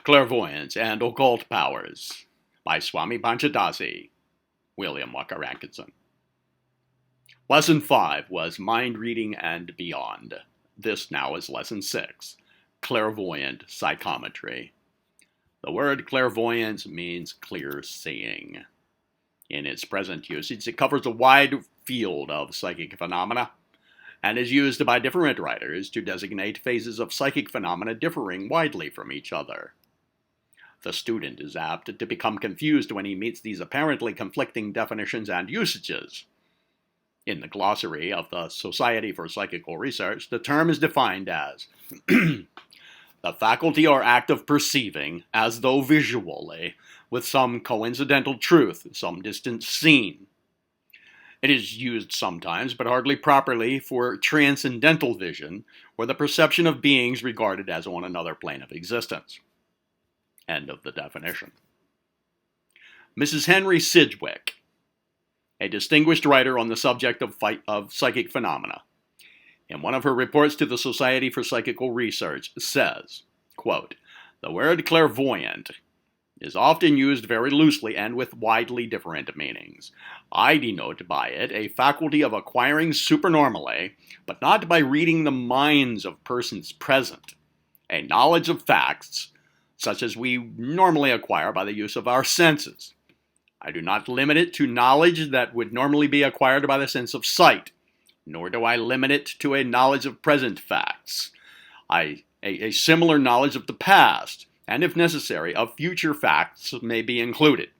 Clairvoyance and Occult Powers by Swami Panchadasi, William Walker Atkinson. Lesson 5 was Mind Reading and Beyond. This now is Lesson 6, Clairvoyant Psychometry. The word clairvoyance means clear seeing. In its present usage, it covers a wide field of psychic phenomena and is used by different writers to designate phases of psychic phenomena differing widely from each other. The student is apt to become confused when he meets these apparently conflicting definitions and usages. In the glossary of the Society for Psychical Research, the term is defined as the faculty or act of perceiving, as though visually, with some coincidental truth, some distant scene. It is used sometimes, but hardly properly, for transcendental vision, or the perception of beings regarded as on another plane of existence. End of the definition. Mrs. Henry Sidgwick, a distinguished writer on the subject of psychic phenomena, in one of her reports to the Society for Psychical Research, says, quote, "The word clairvoyant is often used very loosely and with widely different meanings. I denote by it a faculty of acquiring supernormally, but not by reading the minds of persons present, a knowledge of facts, such as we normally acquire by the use of our senses. I do not limit it to knowledge that would normally be acquired by the sense of sight, nor do I limit it to a knowledge of present facts. A similar knowledge of the past, and if necessary, of future facts may be included.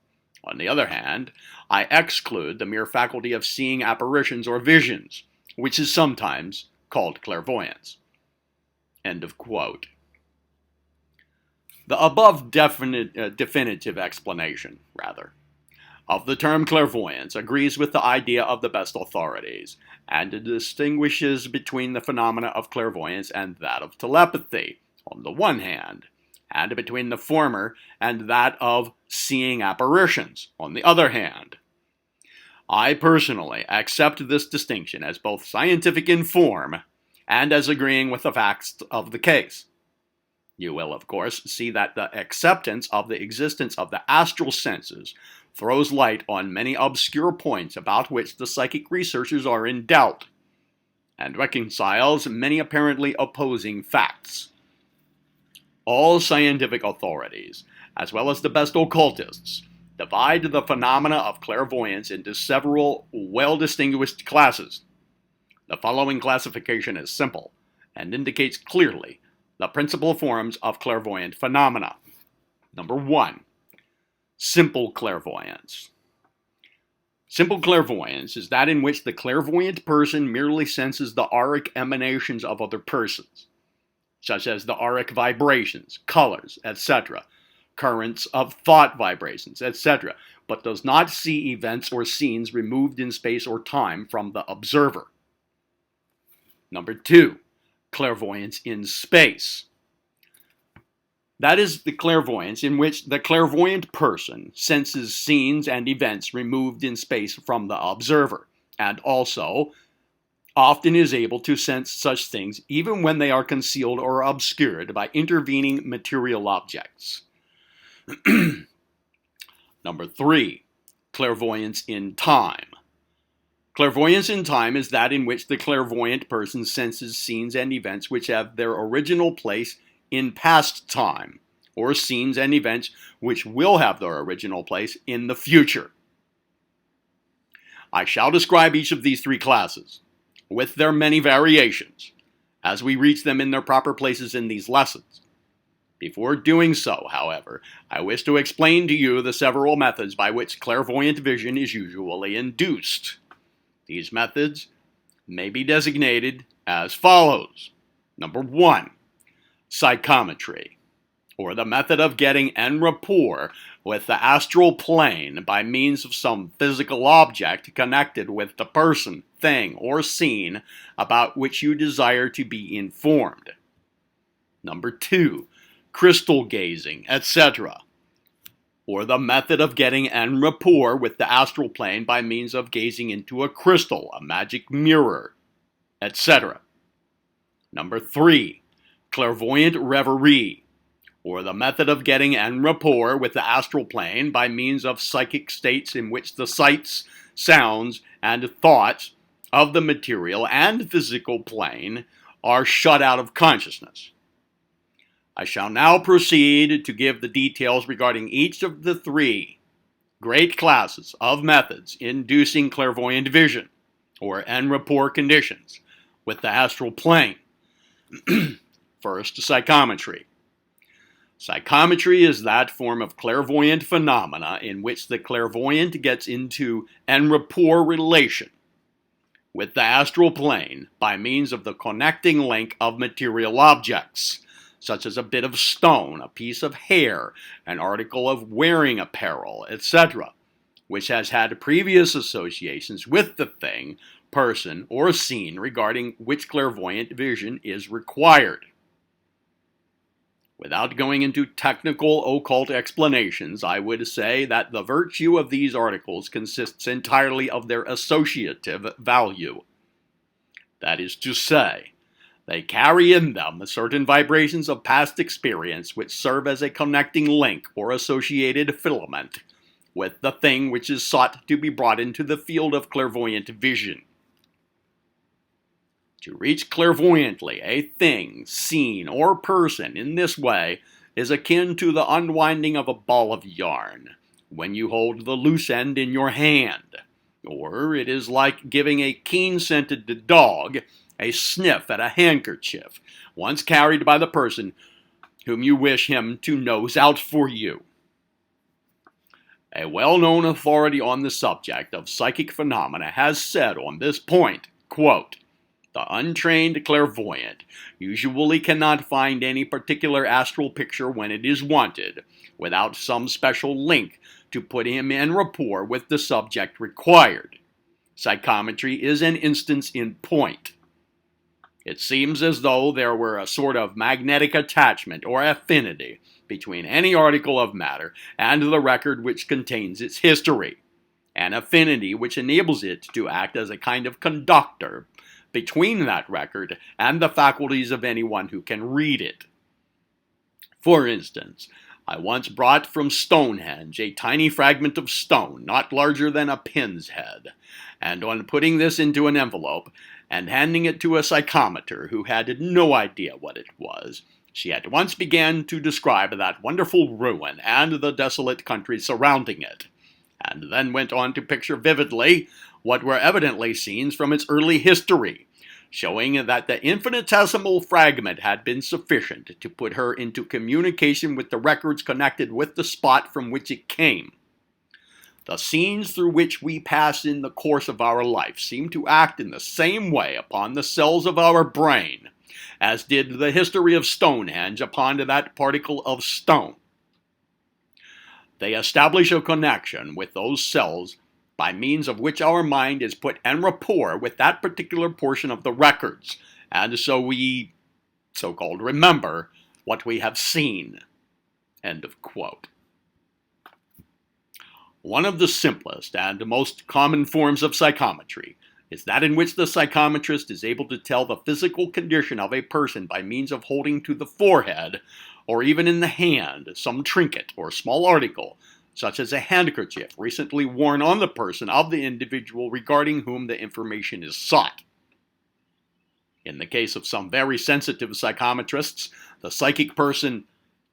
On the other hand, I exclude the mere faculty of seeing apparitions or visions, which is sometimes called clairvoyance." End of quote. The above definitive explanation, of the term clairvoyance agrees with the idea of the best authorities, and it distinguishes between the phenomena of clairvoyance and that of telepathy, on the one hand, and between the former and that of seeing apparitions, on the other hand. I personally accept this distinction as both scientific in form and as agreeing with the facts of the case. You will, of course, see that the acceptance of the existence of the astral senses throws light on many obscure points about which the psychic researchers are in doubt, and reconciles many apparently opposing facts. All scientific authorities, as well as the best occultists, divide the phenomena of clairvoyance into several well-distinguished classes. The following classification is simple and indicates clearly the principal forms of clairvoyant phenomena. Number 1. Simple clairvoyance. Simple clairvoyance is that in which the clairvoyant person merely senses the auric emanations of other persons, such as the auric vibrations, colors, etc., currents of thought vibrations, etc., but does not see events or scenes removed in space or time from the observer. Number 2. Clairvoyance in space. That is the clairvoyance in which the clairvoyant person senses scenes and events removed in space from the observer, and also often is able to sense such things even when they are concealed or obscured by intervening material objects. Number 3. Clairvoyance in time. Clairvoyance in time is that in which the clairvoyant person senses scenes and events which have their original place in past time, or scenes and events which will have their original place in the future. I shall describe each of these three classes, with their many variations, as we reach them in their proper places in these lessons. Before doing so, however, I wish to explain to you the several methods by which clairvoyant vision is usually induced. These methods may be designated as follows. Number 1. Psychometry, or the method of getting en rapport with the astral plane by means of some physical object connected with the person, thing, or scene about which you desire to be informed. Number 2. Crystal gazing, etc., or the method of getting en rapport with the astral plane by means of gazing into a crystal, a magic mirror, etc. Number 3. Clairvoyant reverie, or the method of getting en rapport with the astral plane by means of psychic states in which the sights, sounds, and thoughts of the material and physical plane are shut out of consciousness. I shall now proceed to give the details regarding each of the three great classes of methods inducing clairvoyant vision, or en rapport conditions, with the astral plane. First, psychometry. Psychometry is that form of clairvoyant phenomena in which the clairvoyant gets into en rapport relation with the astral plane by means of the connecting link of material objects, such as a bit of stone, a piece of hair, an article of wearing apparel, etc., which has had previous associations with the thing, person, or scene regarding which clairvoyant vision is required. Without going into technical occult explanations, I would say that the virtue of these articles consists entirely of their associative value. That is to say, they carry in them certain vibrations of past experience which serve as a connecting link or associated filament with the thing which is sought to be brought into the field of clairvoyant vision. To reach clairvoyantly a thing, scene, or person in this way is akin to the unwinding of a ball of yarn when you hold the loose end in your hand, or it is like giving a keen-scented dog a sniff at a handkerchief once carried by the person whom you wish him to nose out for you. A well-known authority on the subject of psychic phenomena has said on this point, quote, "The untrained clairvoyant usually cannot find any particular astral picture when it is wanted, without some special link to put him in rapport with the subject required. Psychometry is an instance in point. It seems as though there were a sort of magnetic attachment or affinity between any article of matter and the record which contains its history, an affinity which enables it to act as a kind of conductor between that record and the faculties of anyone who can read it. For instance, I once brought from Stonehenge a tiny fragment of stone not larger than a pin's head, and on putting this into an envelope and handing it to a psychometer who had no idea what it was, she at once began to describe that wonderful ruin and the desolate country surrounding it, and then went on to picture vividly what were evidently scenes from its early history, showing that the infinitesimal fragment had been sufficient to put her into communication with the records connected with the spot from which it came. The scenes through which we pass in the course of our life seem to act in the same way upon the cells of our brain as did the history of Stonehenge upon that particle of stone. They establish a connection with those cells by means of which our mind is put en rapport with that particular portion of the records, and so we so-called remember what we have seen." End of quote. One of the simplest and most common forms of psychometry is that in which the psychometrist is able to tell the physical condition of a person by means of holding to the forehead, or even in the hand, some trinket or small article, such as a handkerchief recently worn on the person of the individual regarding whom the information is sought. In the case of some very sensitive psychometrists, the psychic person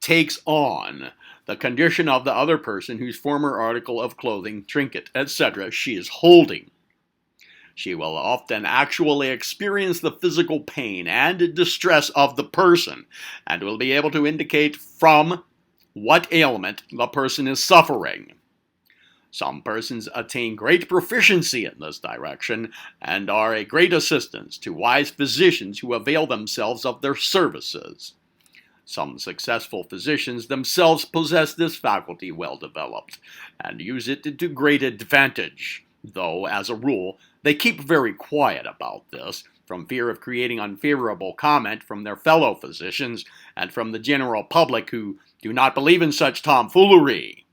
takes on the condition of the other person whose former article of clothing, trinket, etc. she is holding. She will often actually experience the physical pain and distress of the person, and will be able to indicate from what ailment the person is suffering. Some persons attain great proficiency in this direction, and are a great assistance to wise physicians who avail themselves of their services. Some successful physicians themselves possess this faculty well developed, and use it to great advantage, though, as a rule, they keep very quiet about this, from fear of creating unfavorable comment from their fellow physicians, and from the general public who do not believe in such tomfoolery,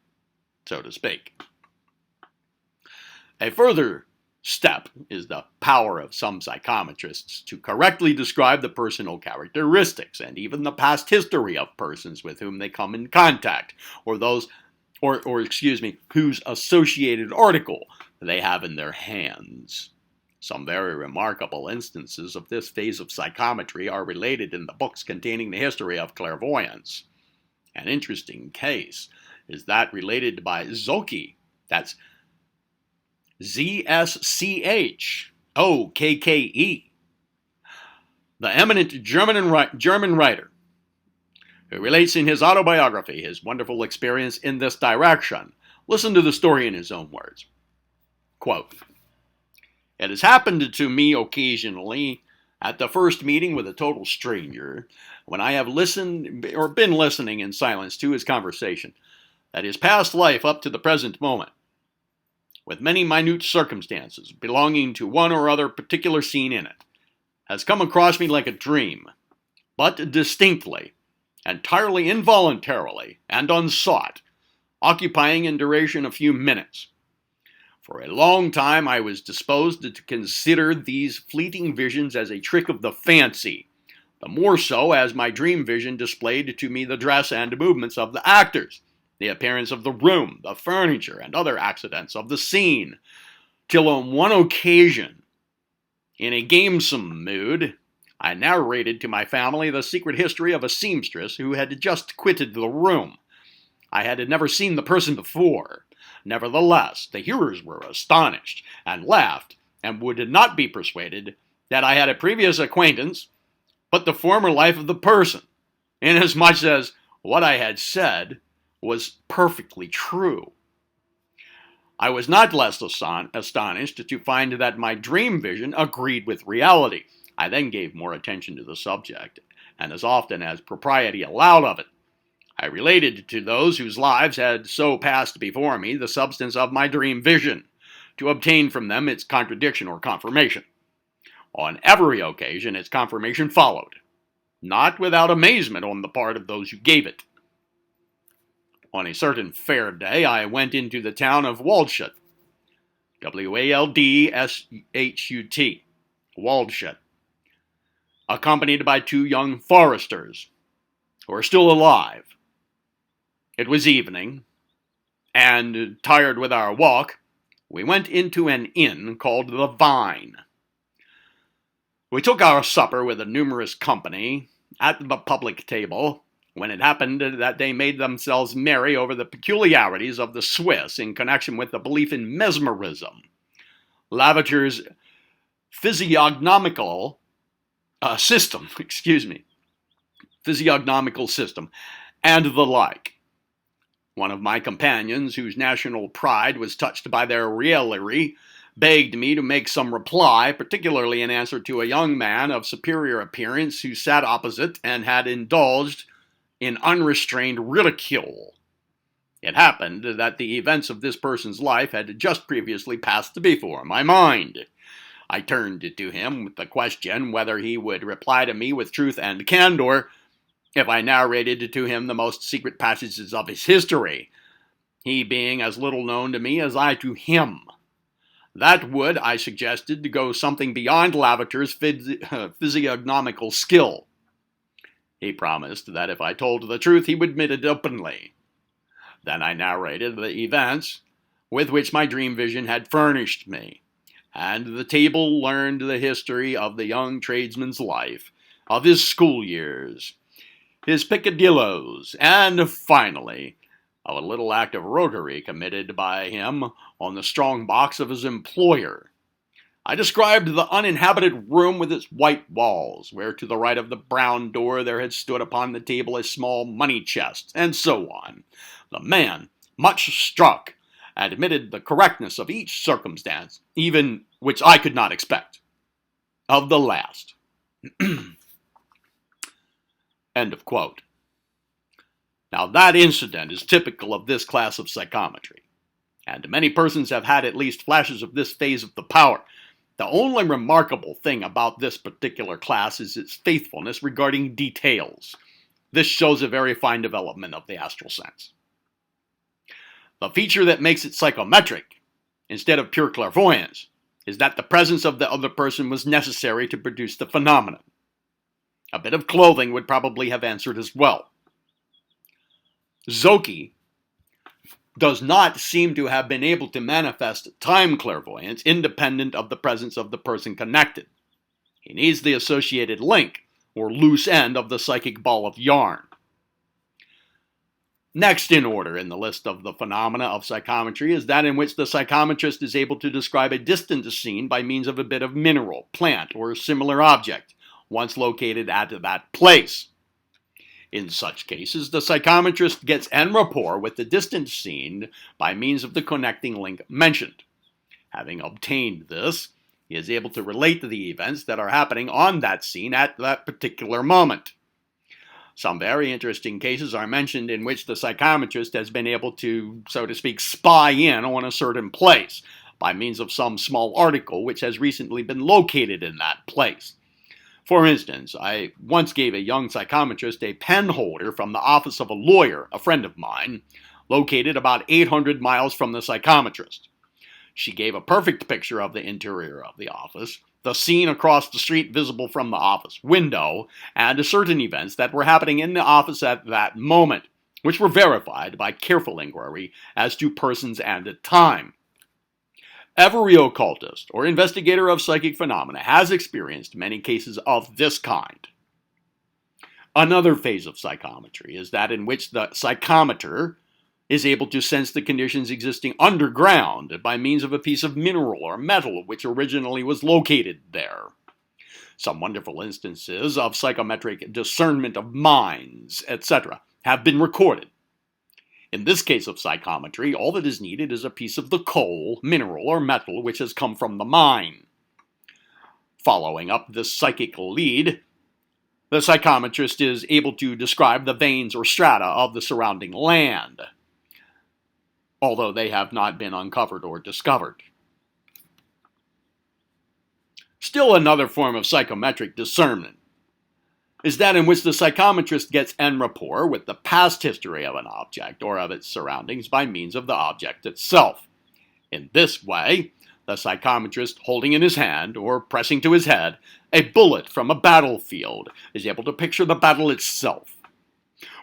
so to speak. A further step is the power of some psychometrists to correctly describe the personal characteristics and even the past history of persons with whom they come in contact, or those, whose associated article they have in their hands. Some very remarkable instances of this phase of psychometry are related in the books containing the history of clairvoyance. An interesting case is that related by Zocchi, that's Zschokke, the eminent German writer, who relates in his autobiography his wonderful experience in this direction. Listen to the story in his own words. Quote, "It has happened to me occasionally at the first meeting with a total stranger, when I have listened or been listening in silence to his conversation, that his past life up to the present moment, with many minute circumstances belonging to one or other particular scene in it, has come across me like a dream, but distinctly, entirely involuntarily, and unsought, occupying in duration a few minutes. For a long time I was disposed to consider these fleeting visions as a trick of the fancy, the more so as my dream vision displayed to me the dress and movements of the actors, the appearance of the room, the furniture, and other accidents of the scene, till on one occasion, in a gamesome mood, I narrated to my family the secret history of a seamstress who had just quitted the room. I had never seen the person before. Nevertheless, the hearers were astonished, and laughed, and would not be persuaded that I had a previous acquaintance, but the former life of the person, inasmuch as what I had said was perfectly true. I was not less astonished to find that my dream vision agreed with reality. I then gave more attention to the subject, and as often as propriety allowed of it, I related to those whose lives had so passed before me the substance of my dream vision, to obtain from them its contradiction or confirmation. On every occasion its confirmation followed, not without amazement on the part of those who gave it. On a certain fair day I went into the town of Waldshut, Waldshut, Waldshut, accompanied by 2 young foresters, who are still alive. It was evening, and, tired with our walk, we went into an inn called the Vine. We took our supper with a numerous company at the public table, when it happened that they made themselves merry over the peculiarities of the Swiss in connection with the belief in mesmerism, Lavater's physiognomical system, and the like. One of my companions, whose national pride was touched by their raillery, begged me to make some reply, particularly in answer to a young man of superior appearance who sat opposite and had indulged in unrestrained ridicule. It happened that the events of this person's life had just previously passed before my mind. I turned to him with the question whether he would reply to me with truth and candor if I narrated to him the most secret passages of his history, he being as little known to me as I to him. That would, I suggested, go something beyond Lavater's physiognomical skill. He promised that if I told the truth he would admit it openly. Then I narrated the events with which my dream vision had furnished me, and the table learned the history of the young tradesman's life, of his school years, his peccadilloes, and finally, of a little act of roguery committed by him on the strong box of his employer. I described the uninhabited room with its white walls, where to the right of the brown door there had stood upon the table a small money chest, and so on. The man, much struck, admitted the correctness of each circumstance, even which I could not expect. Of the last. End of quote. Now that incident is typical of this class of psychometry, and many persons have had at least flashes of this phase of the power. The only remarkable thing about this particular class is its faithfulness regarding details. This shows a very fine development of the astral sense. The feature that makes it psychometric, instead of pure clairvoyance, is that the presence of the other person was necessary to produce the phenomenon. A bit of clothing would probably have answered as well. Zoki does not seem to have been able to manifest time clairvoyance independent of the presence of the person connected. He needs the associated link, or loose end of the psychic ball of yarn. Next in order in the list of the phenomena of psychometry is that in which the psychometrist is able to describe a distant scene by means of a bit of mineral, plant, or similar object, once located at that place. In such cases, the psychometrist gets en rapport with the distant scene by means of the connecting link mentioned. Having obtained this, he is able to relate to the events that are happening on that scene at that particular moment. Some very interesting cases are mentioned in which the psychometrist has been able to, so to speak, spy in on a certain place by means of some small article which has recently been located in that place. For instance, I once gave a young psychometrist a pen holder from the office of a lawyer, a friend of mine, located about 800 miles from the psychometrist. She gave a perfect picture of the interior of the office, the scene across the street visible from the office window, and certain events that were happening in the office at that moment, which were verified by careful inquiry as to persons and time. Every occultist or investigator of psychic phenomena has experienced many cases of this kind. Another phase of psychometry is that in which the psychometer is able to sense the conditions existing underground by means of a piece of mineral or metal which originally was located there. Some wonderful instances of psychometric discernment of minds, etc., have been recorded. In this case of psychometry, all that is needed is a piece of the coal, mineral, or metal which has come from the mine. Following up this psychic lead, the psychometrist is able to describe the veins or strata of the surrounding land, although they have not been uncovered or discovered. Still another form of psychometric discernment is that in which the psychometrist gets en rapport with the past history of an object or of its surroundings by means of the object itself. In this way, the psychometrist, holding in his hand or pressing to his head a bullet from a battlefield, is able to picture the battle itself.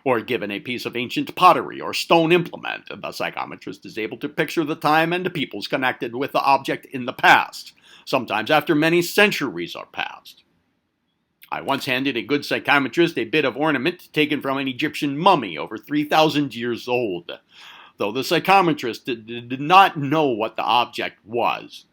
Or given a piece of ancient pottery or stone implement, the psychometrist is able to picture the time and peoples connected with the object in the past, sometimes after many centuries are passed. I once handed a good psychometrist a bit of ornament taken from an Egyptian mummy over 3,000 years old. Though the psychometrist did not know what the object was,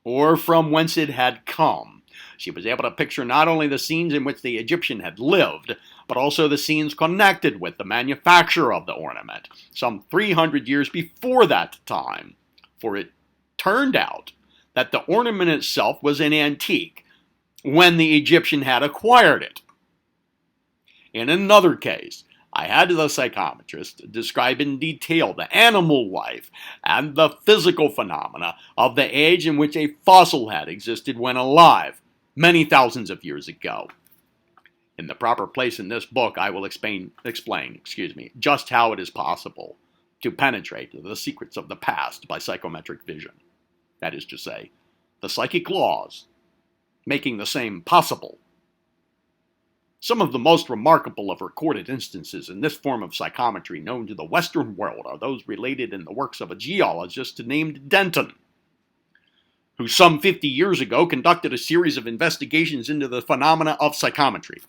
or from whence it had come, she was able to picture not only the scenes in which the Egyptian had lived, but also the scenes connected with the manufacture of the ornament, some 300 years before that time, for it turned out that the ornament itself was an antique when the Egyptian had acquired it. In another case, I had the psychometrist describe in detail the animal life and the physical phenomena of the age in which a fossil had existed when alive, many thousands of years ago. In the proper place in this book, I will explain just how it is possible to penetrate the secrets of the past by psychometric vision. That is to say, the psychic laws making the same possible. Some of the most remarkable of recorded instances in this form of psychometry known to the Western world are those related in the works of a geologist named Denton, who some 50 years ago conducted a series of investigations into the phenomena of psychometry.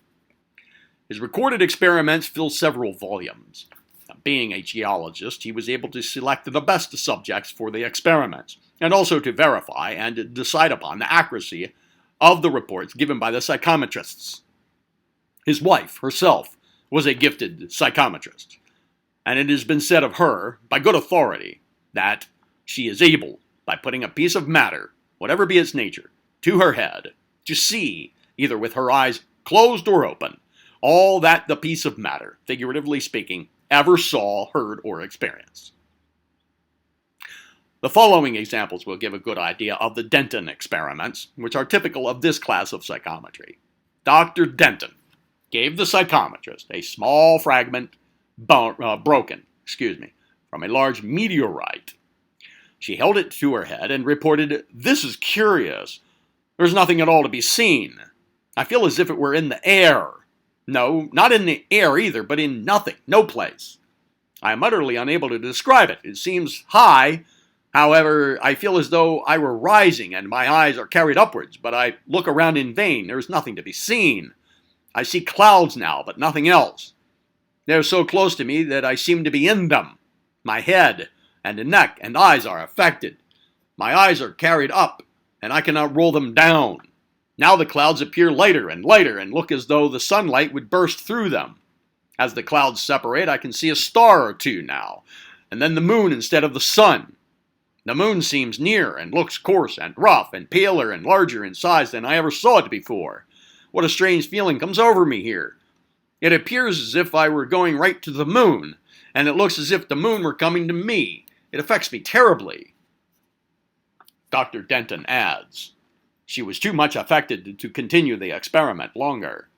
His recorded experiments fill several volumes. Being a geologist, he was able to select the best subjects for the experiments, and also to verify and decide upon the accuracy of the reports given by the psychometrists. His wife, herself, was a gifted psychometrist, and it has been said of her, by good authority, that she is able, by putting a piece of matter, whatever be its nature, to her head, to see, either with her eyes closed or open, all that the piece of matter, figuratively speaking, ever saw, heard, or experienced. The following examples will give a good idea of the Denton experiments, which are typical of this class of psychometry. Dr. Denton gave the psychometrist a small fragment broken from a large meteorite. She held it to her head and reported, "This is curious. There's nothing at all to be seen. I feel as if it were in the air. No, not in the air either, but in nothing, no place. I am utterly unable to describe it. It seems high. However, I feel as though I were rising and my eyes are carried upwards, but I look around in vain. There is nothing to be seen. I see clouds now, but nothing else. They are so close to me that I seem to be in them. My head and the neck and eyes are affected. My eyes are carried up, and I cannot roll them down. Now the clouds appear lighter and lighter and look as though the sunlight would burst through them. As the clouds separate, I can see a star or two now, and then the moon instead of the sun. The moon seems near and looks coarse and rough and paler and larger in size than I ever saw it before. What a strange feeling comes over me here. It appears as if I were going right to the moon, and it looks as if the moon were coming to me. It affects me terribly." Dr. Denton adds, "She was too much affected to continue the experiment longer.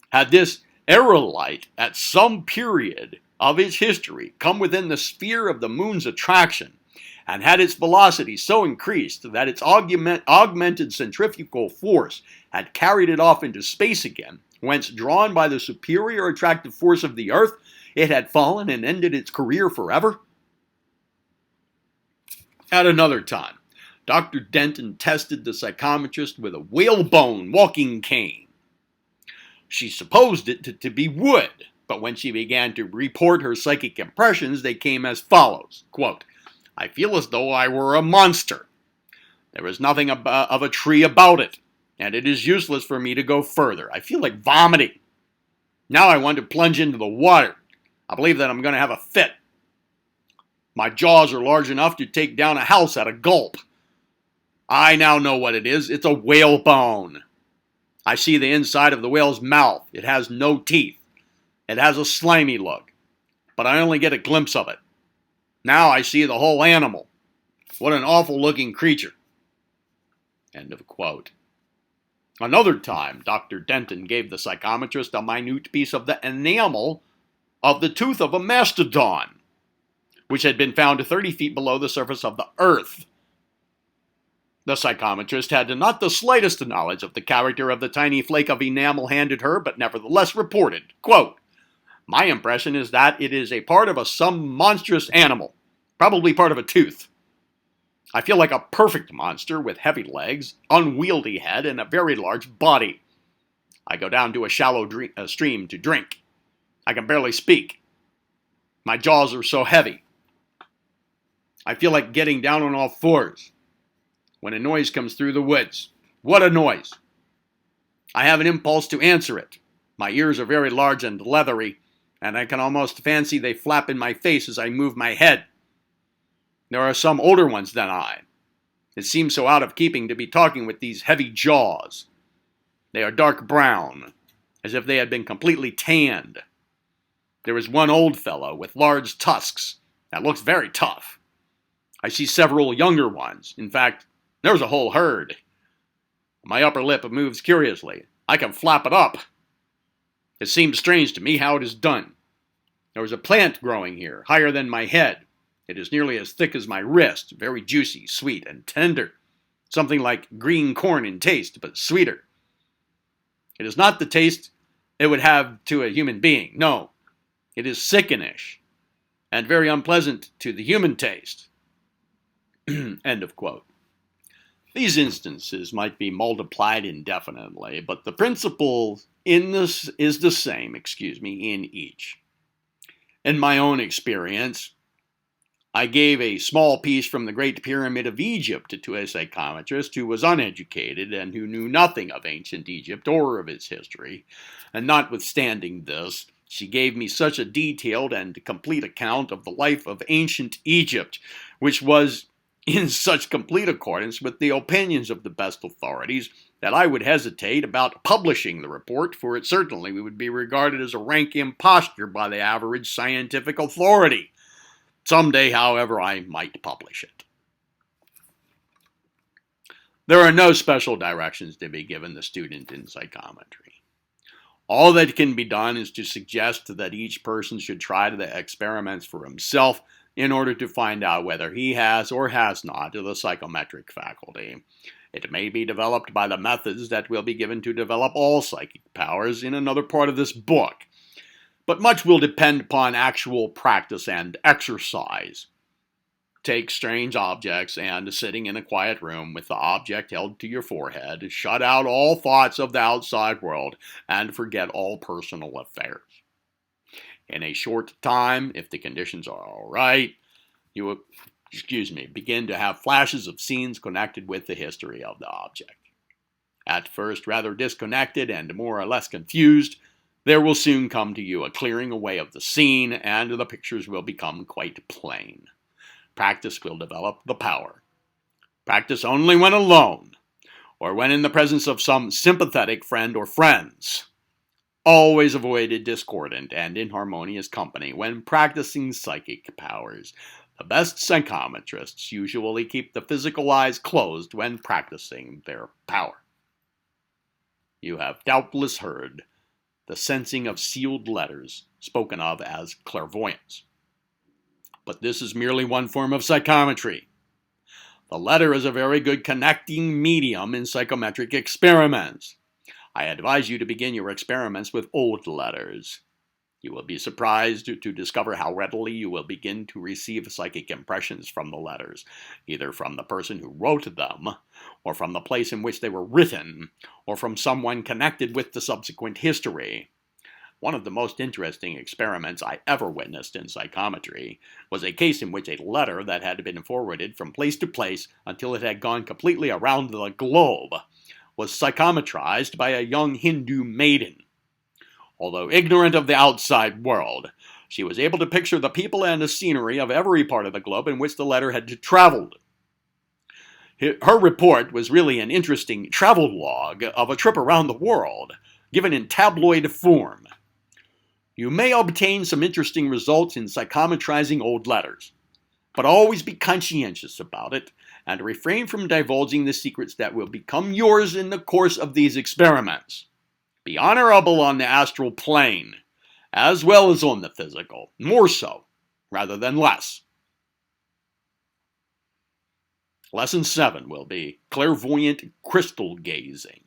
Had this aerolite at some period of its history come within the sphere of the moon's attraction, and had its velocity so increased that its augmented centrifugal force had carried it off into space again, whence, drawn by the superior attractive force of the earth, it had fallen and ended its career forever?" At another time, Dr. Denton tested the psychometrist with a whalebone walking cane. She supposed it to be wood, but when she began to report her psychic impressions, they came as follows, quote, "I feel as though I were a monster. There is nothing of a tree about it, and it is useless for me to go further. I feel like vomiting. Now I want to plunge into the water. I believe that I'm going to have a fit. My jaws are large enough to take down a house at a gulp. I now know what it is. It's a whalebone. I see the inside of the whale's mouth. It has no teeth. It has a slimy look, but I only get a glimpse of it. Now I see the whole animal. What an awful-looking creature." End of quote. Another time, Dr. Denton gave the psychometrist a minute piece of the enamel of the tooth of a mastodon, which had been found 30 feet below the surface of the earth. The psychometrist had not the slightest knowledge of the character of the tiny flake of enamel handed her, but nevertheless reported, quote, "My impression is that it is a part of some monstrous animal, probably part of a tooth. I feel like a perfect monster with heavy legs, unwieldy head, and a very large body. I go down to a shallow stream to drink. I can barely speak. My jaws are so heavy. I feel like getting down on all fours. When a noise comes through the woods. What a noise! I have an impulse to answer it. My ears are very large and leathery, and I can almost fancy they flap in my face as I move my head. There are some older ones than I. It seems so out of keeping to be talking with these heavy jaws. They are dark brown, as if they had been completely tanned. There is one old fellow with large tusks that looks very tough. I see several younger ones. In fact, there's a whole herd. My upper lip moves curiously. I can flap it up. It seems strange to me how it is done. There is a plant growing here, higher than my head. It is nearly as thick as my wrist, very juicy, sweet, and tender. Something like green corn in taste, but sweeter. It is not the taste it would have to a human being. No, it is sickenish, and very unpleasant to the human taste." End of quote. These instances might be multiplied indefinitely, but the principle in this is the same, in each. In my own experience, I gave a small piece from the Great Pyramid of Egypt to a psychometrist who was uneducated and who knew nothing of ancient Egypt or of its history, and notwithstanding this, she gave me such a detailed and complete account of the life of ancient Egypt, which was in such complete accordance with the opinions of the best authorities, that I would hesitate about publishing the report, for it certainly would be regarded as a rank imposture by the average scientific authority. Someday, however, I might publish it. There are no special directions to be given the student in psychometry. All that can be done is to suggest that each person should try the experiments for himself, in order to find out whether he has or has not the psychometric faculty. It may be developed by the methods that will be given to develop all psychic powers in another part of this book, but much will depend upon actual practice and exercise. Take strange objects and, sitting in a quiet room with the object held to your forehead, shut out all thoughts of the outside world and forget all personal affairs. In a short time, if the conditions are all right, you will, begin to have flashes of scenes connected with the history of the object. At first rather disconnected and more or less confused, there will soon come to you a clearing away of the scene, and the pictures will become quite plain. Practice will develop the power. Practice only when alone, or when in the presence of some sympathetic friend or friends. Always avoid a discordant and inharmonious company when practicing psychic powers. The best psychometrists usually keep the physical eyes closed when practicing their power. You have doubtless heard the sensing of sealed letters spoken of as clairvoyance. But this is merely one form of psychometry. The letter is a very good connecting medium in psychometric experiments. I advise you to begin your experiments with old letters. You will be surprised to discover how readily you will begin to receive psychic impressions from the letters, either from the person who wrote them, or from the place in which they were written, or from someone connected with the subsequent history. One of the most interesting experiments I ever witnessed in psychometry was a case in which a letter that had been forwarded from place to place until it had gone completely around the globe was psychometrized by a young Hindu maiden. Although ignorant of the outside world, she was able to picture the people and the scenery of every part of the globe in which the letter had traveled. Her report was really an interesting travel log of a trip around the world, given in tabloid form. You may obtain some interesting results in psychometrizing old letters, but always be conscientious about it and refrain from divulging the secrets that will become yours in the course of these experiments. Be honorable on the astral plane, as well as on the physical, more so, rather than less. Lesson 7 will be clairvoyant crystal gazing.